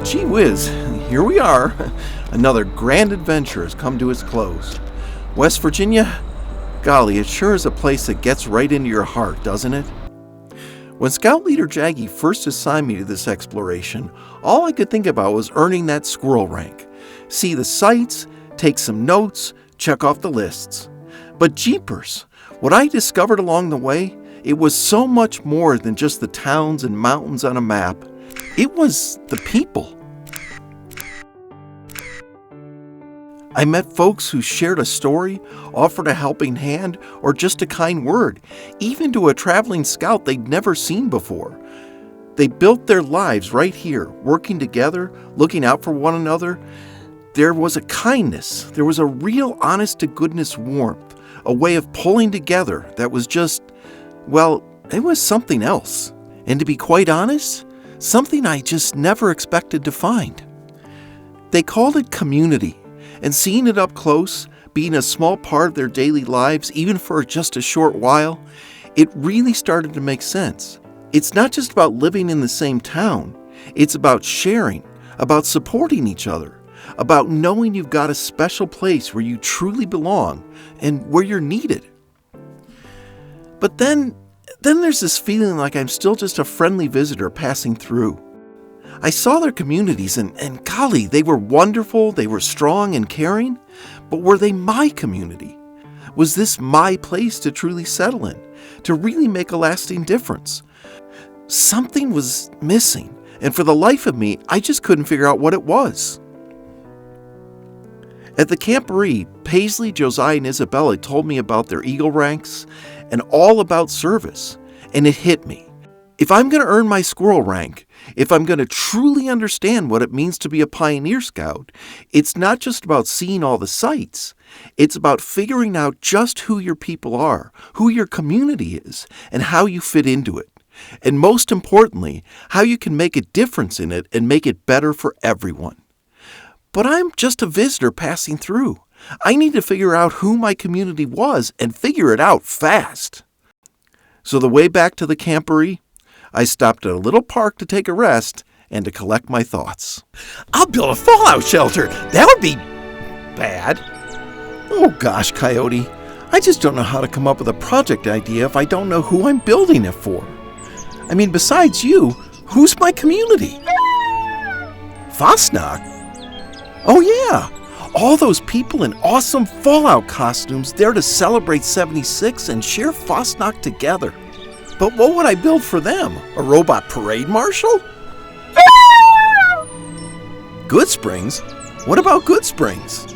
Well, gee whiz, here we are. Another grand adventure has come to its close. West Virginia? Golly, it sure is a place that gets right into your heart, doesn't it? When Scout Leader Jaggy first assigned me to this exploration, all I could think about was earning that squirrel rank. See the sights, take some notes, check off the lists. But jeepers, what I discovered along the way, it was so much more than just the towns and mountains on a map. It was the people. I met folks who shared a story, offered a helping hand, or just a kind word, even to a traveling scout they'd never seen before. They built their lives right here, working together, looking out for one another. There was a kindness, there was a real honest-to-goodness warmth, a way of pulling together that was just, well, it was something else. And to be quite honest, something I just never expected to find. They called it community, and seeing it up close, being a small part of their daily lives, even for just a short while, it really started to make sense. It's not just about living in the same town. It's about sharing, about supporting each other, about knowing you've got a special place where you truly belong and where you're needed. But then there's this feeling like I'm still just a friendly visitor passing through. I saw their communities and golly, they were wonderful, they were strong and caring, but were they my community? Was this my place to truly settle in, to really make a lasting difference? Something was missing, and for the life of me, I just couldn't figure out what it was. At the Camporee, Paisley, Josiah, and Isabella told me about their Eagle ranks and all about service, and it hit me. If I'm going to earn my squirrel rank, if I'm going to truly understand what it means to be a pioneer scout, it's not just about seeing all the sights. It's about figuring out just who your people are, who your community is, and how you fit into it. And most importantly, how you can make a difference in it and make it better for everyone. But I'm just a visitor passing through. I need to figure out who my community was and figure it out fast. So the way back to the Camporee, I stopped at a little park to take a rest and to collect my thoughts. I'll build a fallout shelter. That would be bad. Oh gosh, Coyote. I just don't know how to come up with a project idea if I don't know who I'm building it for. I mean, besides you, who's my community? Fosnock? Oh yeah, all those people in awesome Fallout costumes there to celebrate 76 and share Fosnock together. But what would I build for them? A robot parade marshal? Good Springs? What about Good Springs?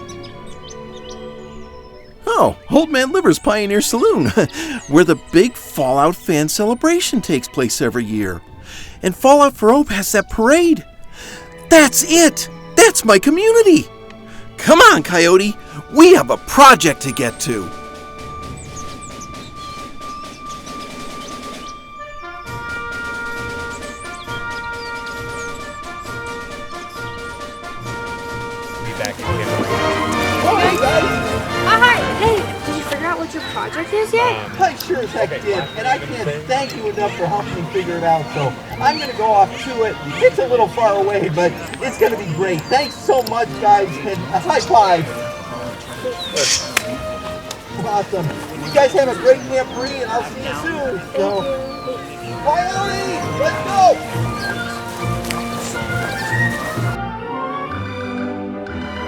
Oh, Old Man Liver's Pioneer Saloon, where the big Fallout fan celebration takes place every year. And Fallout for Hope has that parade. That's it! That's my community! Come on, Coyote! We have a project to get to! Your project is yet? I sure as heck did, and I can't thank you enough for helping me figure it out, so I'm going to go off to it. It's a little far away, but it's going to be great. Thanks so much, guys, and a high five. Awesome. You guys have a great Camporee, and I'll see you soon. So, Coyote, let's go!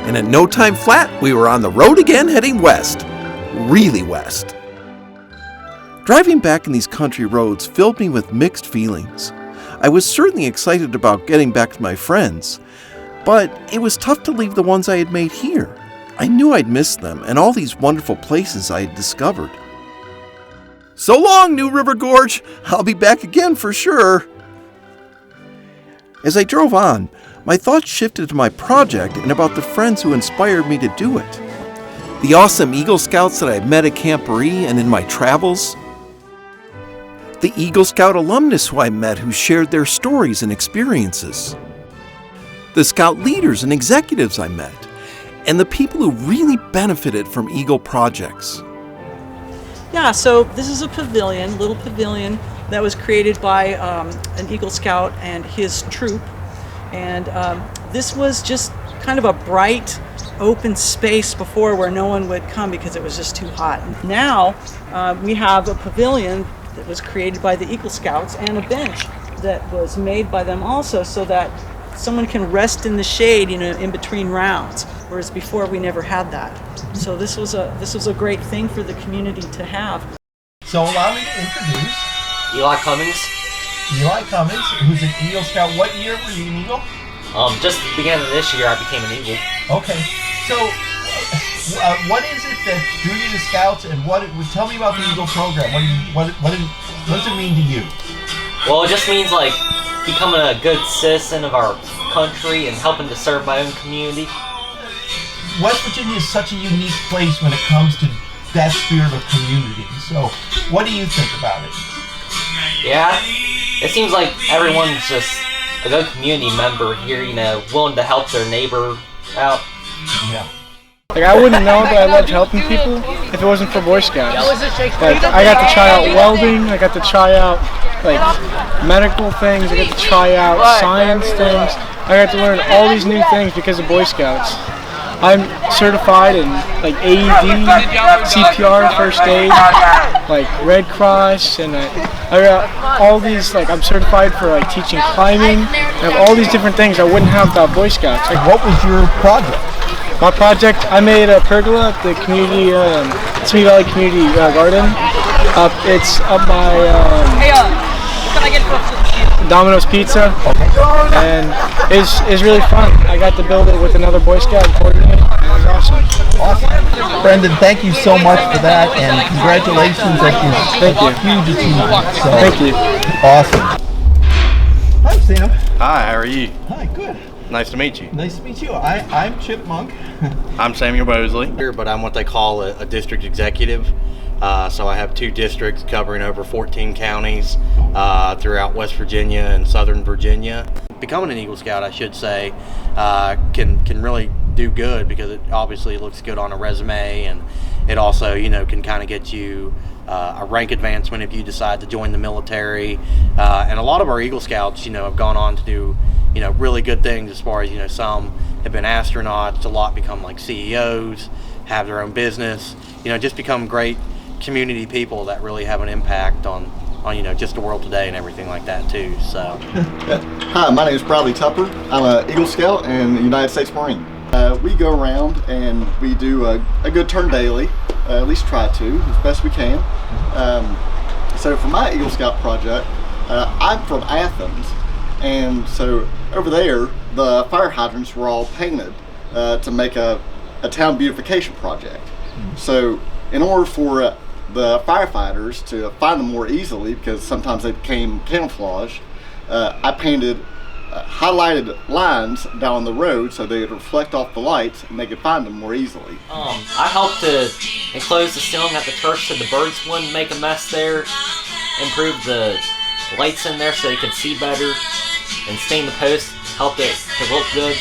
And in no time flat, we were on the road again heading west. Really west. Driving back in these country roads filled me with mixed feelings. I was certainly excited about getting back to my friends, but it was tough to leave the ones I had made here. I knew I'd miss them and all these wonderful places I had discovered. So long, New River Gorge! I'll be back again for sure. As I drove on, my thoughts shifted to my project and about the friends who inspired me to do it. The awesome Eagle Scouts that I met at Camporee and in my travels. The Eagle Scout alumnus who I met who shared their stories and experiences. The Scout leaders and executives I met. And the people who really benefited from Eagle projects. Yeah, so this is a pavilion, little pavilion, that was created by an Eagle Scout and his troop. And this was just kind of a bright, open space before where no one would come because it was just too hot. Now we have a pavilion that was created by the Eagle Scouts and a bench that was made by them also, so that someone can rest in the shade, in between rounds. Whereas before we never had that. So this was a great thing for the community to have. So allow me to introduce Eli Cummings. Eli Cummings, who's an Eagle Scout. What year were you an Eagle? Just the beginning of this year, I became an Eagle. Okay. So, what is it that drew you to Scouts, and tell me about the Eagle program? What does it mean to you? Well, it just means like becoming a good citizen of our country and helping to serve my own community. West Virginia is such a unique place when it comes to that spirit of community. So, what do you think about it? Yeah, it seems like everyone's just a good community member here, willing to help their neighbor out. Yeah. Like, I wouldn't know that I loved helping people if it wasn't for Boy Scouts. Like, I got to try out welding, I got to try out like medical things, I got to try out science things. I got to learn all these new things because of Boy Scouts. I'm certified in like AED, CPR, first aid, like Red Cross, and I got all these, like I'm certified for like teaching climbing. I have all these different things I wouldn't have without Boy Scouts. Like, what was your project? My project, I made a pergola at the community, Simi Valley Community Garden. It's up by Domino's Pizza, and it's really fun. I got to build it with another Boy Scout and coordinate it. It was awesome. Awesome. Brendan, thank you so much for that, and congratulations at this huge achievement. So, Thank you. Awesome. Hi, Sam. Hi, how are you? Hi, good. Nice to meet you. Nice to meet you. I'm Chip Monk. I'm Samuel Mosley. But I'm what they call a district executive. So I have 2 districts covering over 14 counties throughout West Virginia and Southern Virginia. Becoming an Eagle Scout, I should say, can really do good because it obviously looks good on a resume, and it also can kind of get you a rank advancement if you decide to join the military. And a lot of our Eagle Scouts, have gone on to do really good things as far as some have been astronauts, a lot become like CEOs, have their own business, just become great community people that really have an impact on just the world today and everything like that too. So Hi, my name is Bradley Tupper. I'm an Eagle Scout and a United States Marine. We go around and we do a good turn daily, at least try to, as best we can. So for my Eagle Scout project, I'm from Athens, and so over there the fire hydrants were all painted to make a town beautification project. So in order for the firefighters to find them more easily, because sometimes they became camouflaged, I painted highlighted lines down the road so they would reflect off the lights and they could find them more easily. I helped to enclose the ceiling at the church so the birds wouldn't make a mess there, improve the lights in there so they could see better, and stain the posts, help it to look good.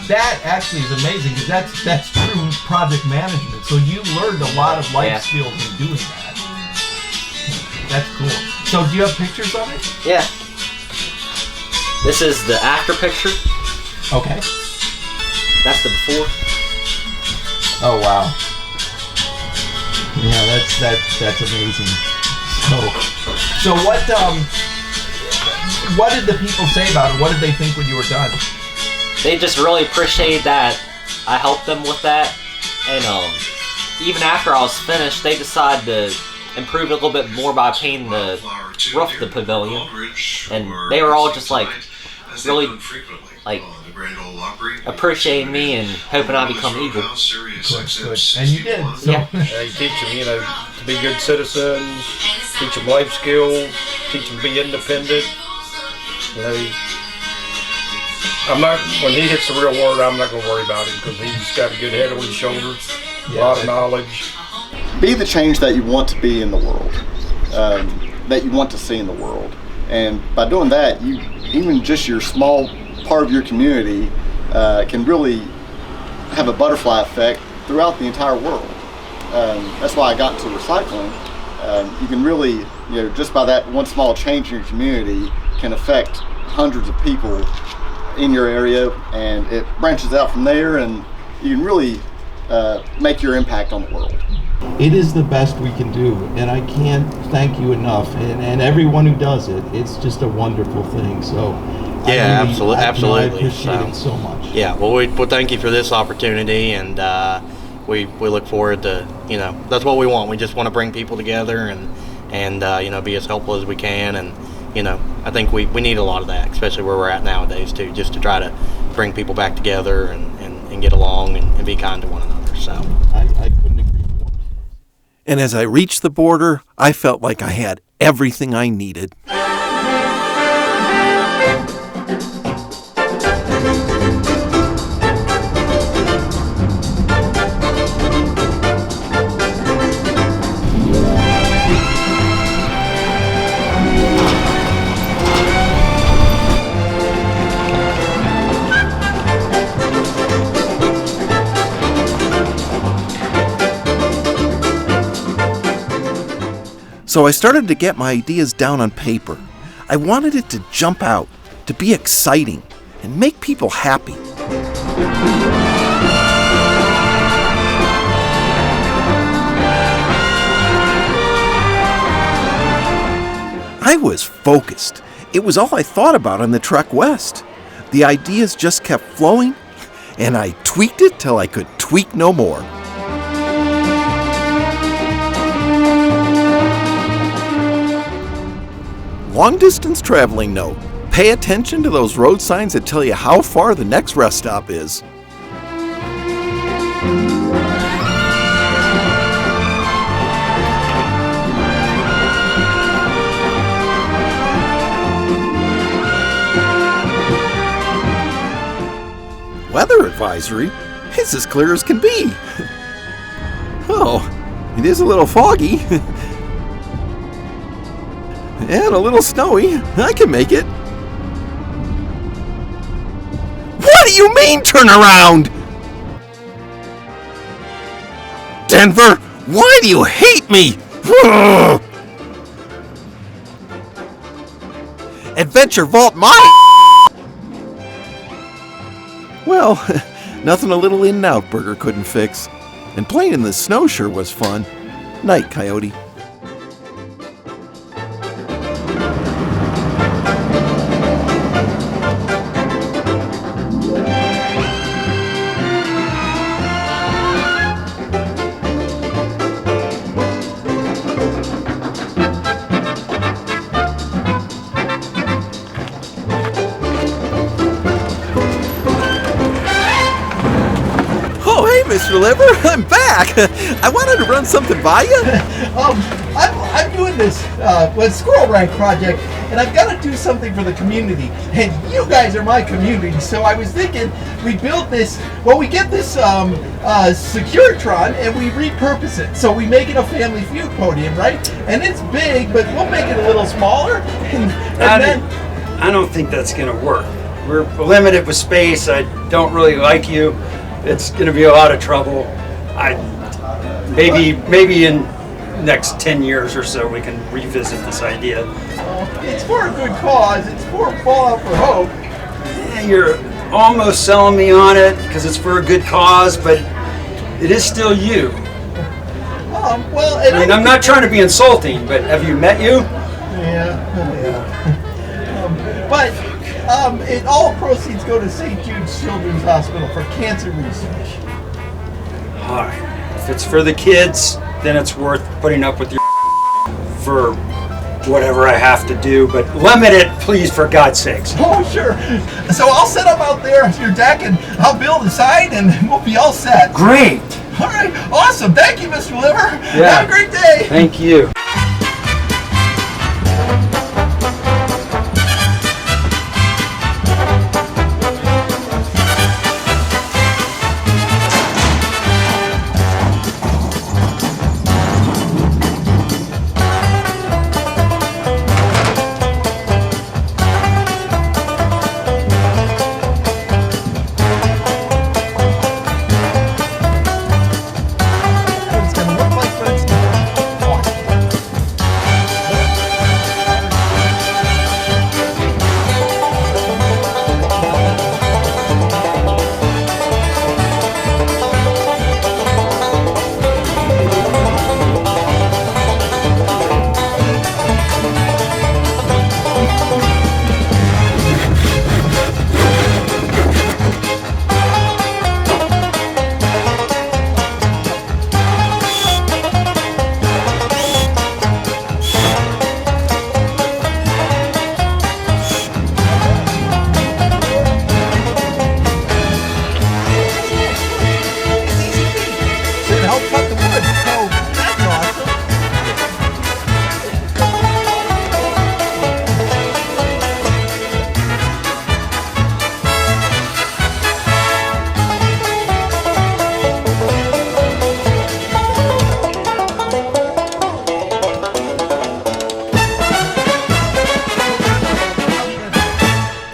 That actually is amazing, because that's true project management. So you learned a lot of life skills in doing that. That's cool. So do you have pictures of it? Yeah. This is the after picture. Okay. That's the before. Oh wow. Yeah, that's amazing. So what did the people say about it? What did they think when you were done? They just really appreciated that I helped them with that, and even after I was finished, they decided to improve it a little bit more by painting the roof of the pavilion, and they were all just like really like appreciating me and hoping I become Eagle. Good. And you did. So. Yeah. You teach them, to be good citizens, teach them life skills, teach them to be independent. When he hits the real world, I'm not going to worry about him because he's got a good head on his shoulders, a lot of knowledge. Be the change that you want to be in the world, that you want to see in the world. And by doing that, even just your small part of your community can really have a butterfly effect throughout the entire world. That's why I got into recycling. You can really, just by that one small change in your community can affect hundreds of people in your area, and it branches out from there, and you can really make your impact on the world. It is the best we can do, and I can't thank you enough, and everyone who does it. It's just a wonderful thing. So Yeah, absolutely. absolutely. I appreciate it so much. Yeah, well, we thank you for this opportunity, and we look forward to, that's what we want. We just want to bring people together and be as helpful as we can, and I think we need a lot of that, especially where we're at nowadays too, just to try to bring people back together and get along and be kind to one another. So I couldn't agree more. And as I reached the border, I felt like I had everything I needed. So I started to get my ideas down on paper. I wanted it to jump out, to be exciting, and make people happy. I was focused. It was all I thought about on the trek west. The ideas just kept flowing, and I tweaked it till I could tweak no more. Long-distance traveling note. Pay attention to those road signs that tell you how far the next rest stop is. Weather advisory? It's as clear as can be. Oh, it is a little foggy. And a little snowy. I can make it. What do you mean, turn around? Denver, why do you hate me? Adventure Vault my... Well, nothing a little In-N-Out burger couldn't fix. And playing in the snow sure was fun. Night, Coyote. Mr. Liver, I'm back. I wanted to run something by you. I'm doing this Squirrel Rank project, and I've got to do something for the community. And you guys are my community, so I was thinking we build this. Well, we get this Securitron and we repurpose it. So we make it a Family Feud podium, right? And it's big, but we'll make it a little smaller. I don't think that's going to work. We're limited with space. I don't really like you. It's going to be a lot of trouble. Maybe in next 10 years or so we can revisit this idea. It's for a good cause. It's for Fallout for Hope. Yeah, you're almost selling me on it because it's for a good cause, but it is still you. I'm not trying to be insulting, but have you met you? Yeah. All proceeds go to St. Jude's Children's Hospital for cancer research. All right. If it's for the kids, then it's worth putting up with your for whatever I have to do, but limit it, please, for God's sakes. Oh, sure. So I'll set up out there on your deck, and I'll build a sign, and we'll be all set. Great. All right. Awesome. Thank you, Mr. Liver. Yeah. Have a great day. Thank you.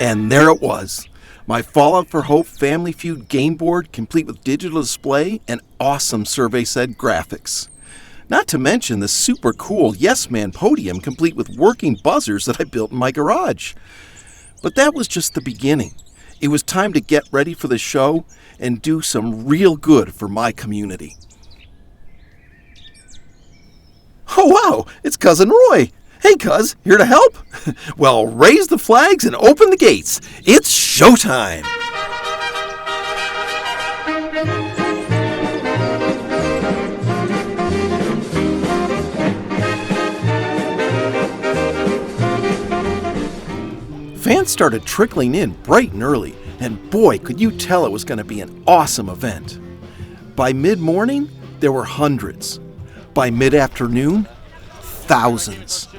And there it was. My Fallout for Hope Family Feud game board, complete with digital display and awesome Survey Said graphics. Not to mention the super cool Yes Man podium, complete with working buzzers that I built in my garage. But that was just the beginning. It was time to get ready for the show and do some real good for my community. Oh wow, it's Cousin Roy. Hey cuz, here to help? Well, raise the flags and open the gates. It's showtime! Fans started trickling in bright and early, and boy, could you tell it was going to be an awesome event. By mid-morning, there were hundreds. By mid-afternoon, thousands.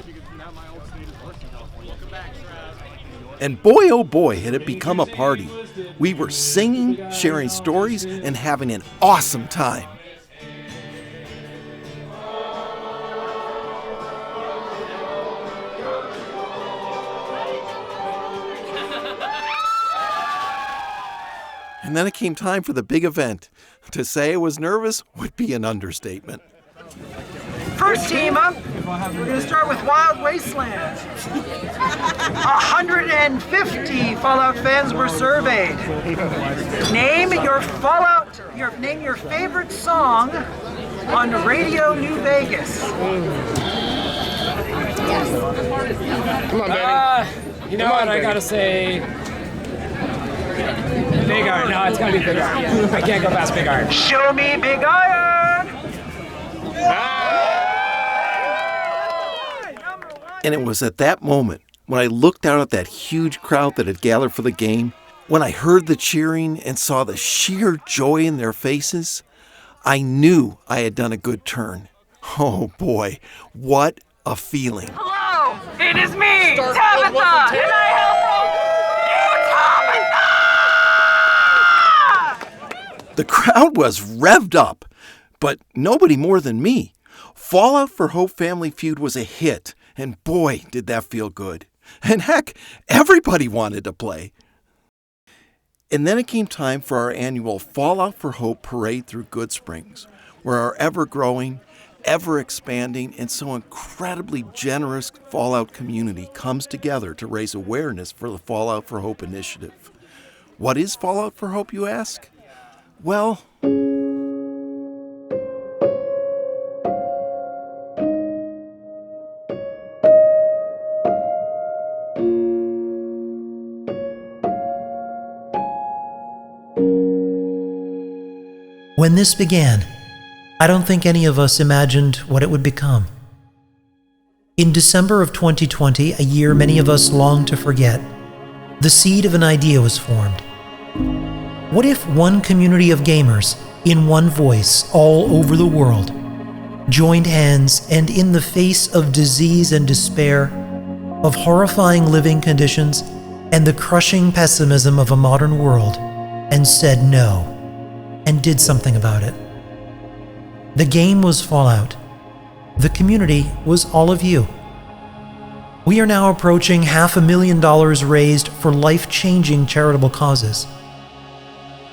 And boy, oh boy, had it become a party. We were singing, sharing stories, and having an awesome time. And then it came time for the big event. To say I was nervous would be an understatement. First team up, we're going to start with Wild Wasteland. 150 Fallout fans were surveyed. Name your favorite song on Radio New Vegas. Come on, baby. You know what? I gotta say, Big Iron. No, it's gotta be Big Iron. I can't go past Big Iron. Show me Big Iron. And it was at that moment, when I looked out at that huge crowd that had gathered for the game, when I heard the cheering and saw the sheer joy in their faces, I knew I had done a good turn. Oh boy, what a feeling. Hello, it is me, Tabitha. Can I help you, Tabitha? The crowd was revved up, but nobody more than me. Fallout for Hope Family Feud was a hit. And boy, did that feel good. And heck, everybody wanted to play. And then it came time for our annual Fallout for Hope Parade through Good Springs, where our ever-growing, ever-expanding, and so incredibly generous Fallout community comes together to raise awareness for the Fallout for Hope initiative. What is Fallout for Hope, you ask? Well, when this began, I don't think any of us imagined what it would become. In December of 2020, a year many of us long to forget, the seed of an idea was formed. What if one community of gamers, in one voice all over the world, joined hands and in the face of disease and despair, of horrifying living conditions, and the crushing pessimism of a modern world, and said no, and did something about it? The game was Fallout. The community was all of you. We are now approaching $500,000 raised for life-changing charitable causes.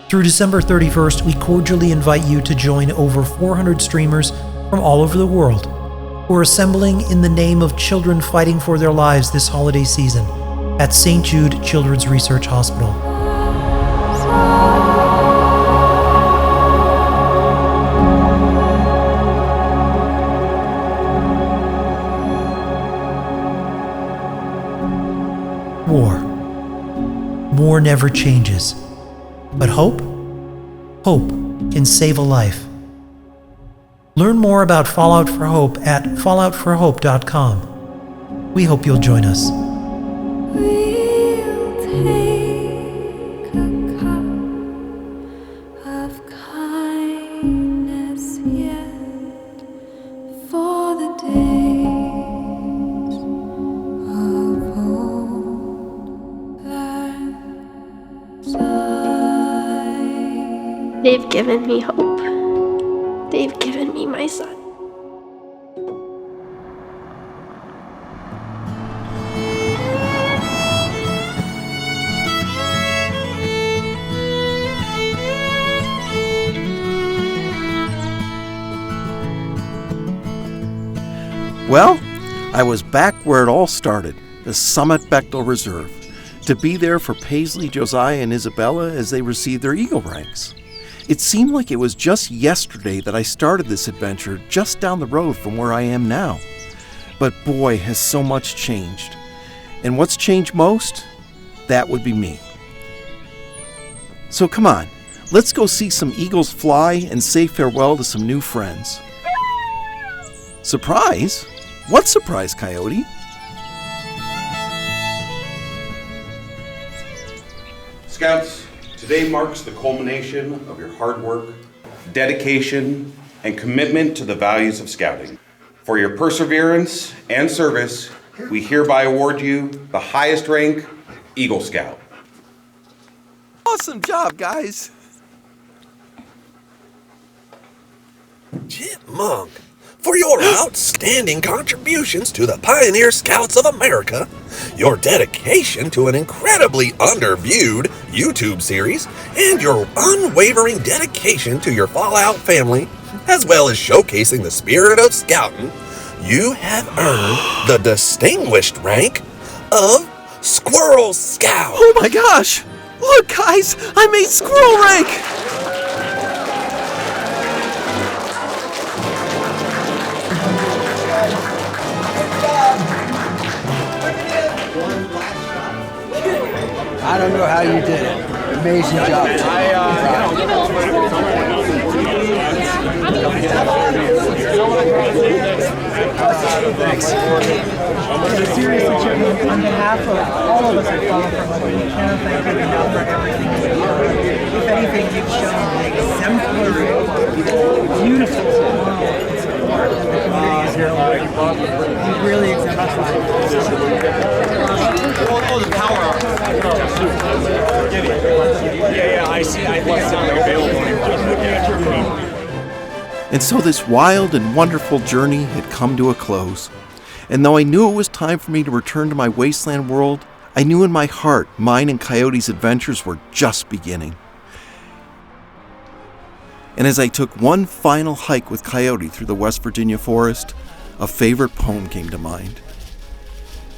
Through December 31st, we cordially invite you to join over 400 streamers from all over the world who are assembling in the name of children fighting for their lives this holiday season at St. Jude Children's Research Hospital. War never changes. But hope can save a life. Learn more about Fallout for Hope at falloutforhope.com. We hope you'll join us. We'll take a cup of kindness yet for the days of old lang syne. They've given me hope. They've given me my son. Well, I was back where it all started, the Summit Bechtel Reserve, to be there for Paisley, Josiah, and Isabella as they received their Eagle ranks. It seemed like it was just yesterday that I started this adventure just down the road from where I am now. But boy, has so much changed. And what's changed most? That would be me. So come on, let's go see some eagles fly and say farewell to some new friends. Surprise? What surprise, Coyote? Scouts, today marks the culmination of your hard work, dedication, and commitment to the values of Scouting. For your perseverance and service, we hereby award you the highest rank, Eagle Scout. Awesome job, guys. Chipmunk, for your outstanding contributions to the Pioneer Scouts of America, your dedication to an incredibly underviewed YouTube series, and your unwavering dedication to your Fallout family, as well as showcasing the spirit of scouting, you have earned the distinguished rank of Squirrel Scout. Oh my gosh! Look, guys, I made Squirrel rank! I don't know how you did it. Amazing job. Thanks. Seriously, Chippin, on behalf of all of us at Follow From Home, we cannot thank you enough for everything you've done. If anything, you've shown an exemplary, beautiful support of the community is here. You really exemplify. Oh, the power up. Yeah, I see. I think it's not available anymore. And so this wild and wonderful journey had come to a close. And though I knew it was time for me to return to my wasteland world, I knew in my heart mine and Coyote's adventures were just beginning. And as I took one final hike with Coyote through the West Virginia forest, a favorite poem came to mind.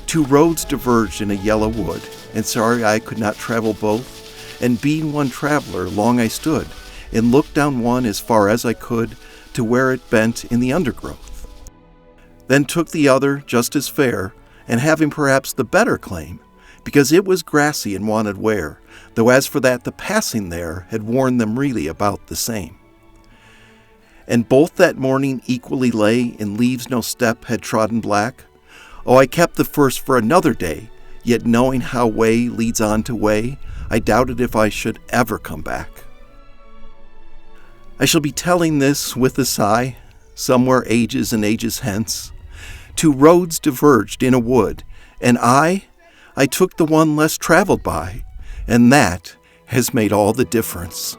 Two roads diverged in a yellow wood, and sorry I could not travel both, and being one traveler, long I stood, and looked down one as far as I could, to where it bent in the undergrowth. Then took the other just as fair, and having perhaps the better claim, because it was grassy and wanted wear, though as for that the passing there had worn them really about the same. And both that morning equally lay, in leaves no step had trodden black. Oh, I kept the first for another day, yet knowing how way leads on to way, I doubted if I should ever come back. I shall be telling this with a sigh, somewhere ages and ages hence. Two roads diverged in a wood, and I took the one less traveled by, and that has made all the difference.